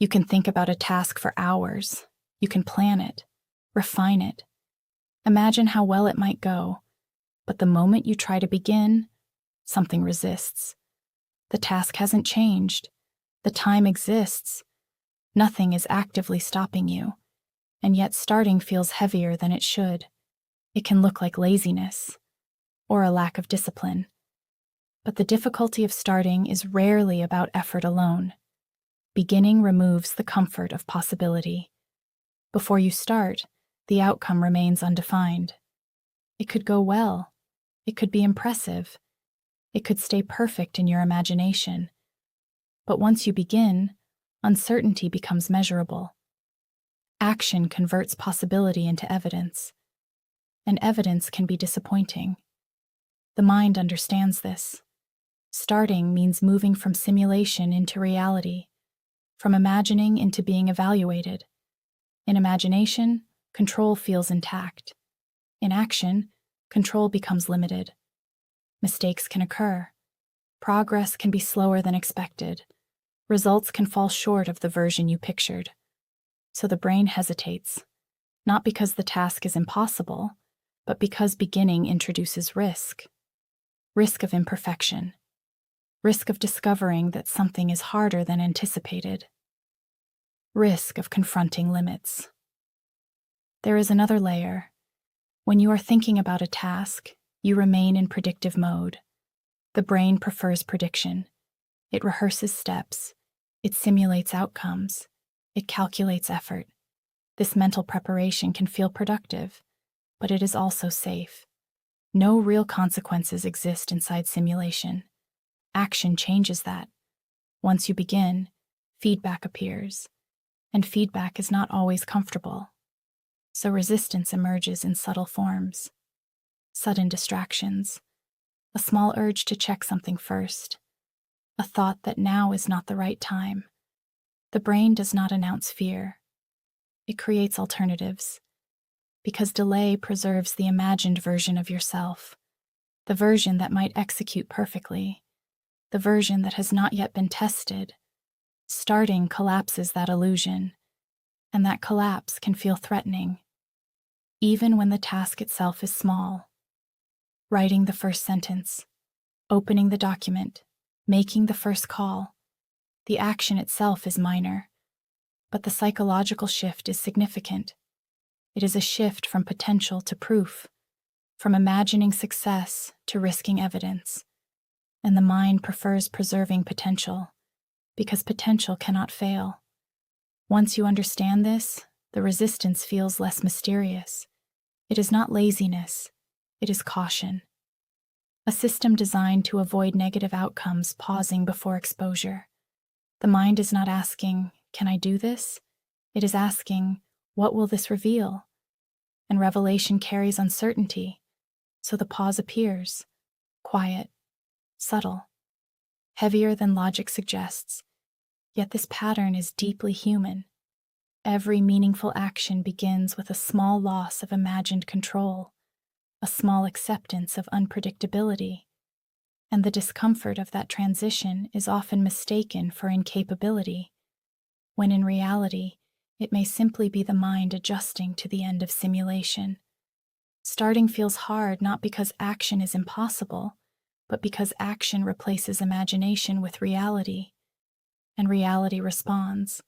You can think about a task for hours. You can plan it, refine it, imagine how well it might go. But the moment you try to begin, something resists. The task hasn't changed. The time exists. Nothing is actively stopping you. And yet starting feels heavier than it should. It can look like laziness or a lack of discipline. But the difficulty of starting is rarely about effort alone. Beginning removes the comfort of possibility. Before you start, the outcome remains undefined. It could go well. It could be impressive. It could stay perfect in your imagination. But once you begin, uncertainty becomes measurable. Action converts possibility into evidence, and evidence can be disappointing. The mind understands this. Starting means moving from simulation into reality, from imagining into being evaluated. In imagination, control feels intact. In action, control becomes limited. Mistakes can occur. Progress can be slower than expected. Results can fall short of the version you pictured. So the brain hesitates, not because the task is impossible, but because beginning introduces risk. Risk of imperfection. Risk of discovering that something is harder than anticipated. Risk of confronting limits. There is another layer. When you are thinking about a task, you remain in predictive mode. The brain prefers prediction. It rehearses steps. It simulates outcomes. It calculates effort. This mental preparation can feel productive, but it is also safe. No real consequences exist inside simulation. Action changes that. Once you begin, feedback appears, and feedback is not always comfortable. So resistance emerges in subtle forms. Sudden distractions, a small urge to check something first, a thought that now is not the right time. The brain does not announce fear. It creates alternatives, because delay preserves the imagined version of yourself, the version that might execute perfectly, the version that has not yet been tested. Starting collapses that illusion, and that collapse can feel threatening, even when the task itself is small. Writing the first sentence, opening the document, making the first call. The action itself is minor, but the psychological shift is significant. It is a shift from potential to proof, from imagining success to risking evidence. And the mind prefers preserving potential, because potential cannot fail. Once you understand this, the resistance feels less mysterious. It is not laziness, it is caution. A system designed to avoid negative outcomes pausing before exposure. The mind is not asking, "Can I do this?" It is asking, "What will this reveal?" And revelation carries uncertainty, so the pause appears, quiet, subtle, heavier than logic suggests. Yet this pattern is deeply human. Every meaningful action begins with a small loss of imagined control, a small acceptance of unpredictability, and the discomfort of that transition is often mistaken for incapability, when in reality, it may simply be the mind adjusting to the end of simulation. Starting feels hard not because action is impossible, but because action replaces imagination with reality, and reality responds.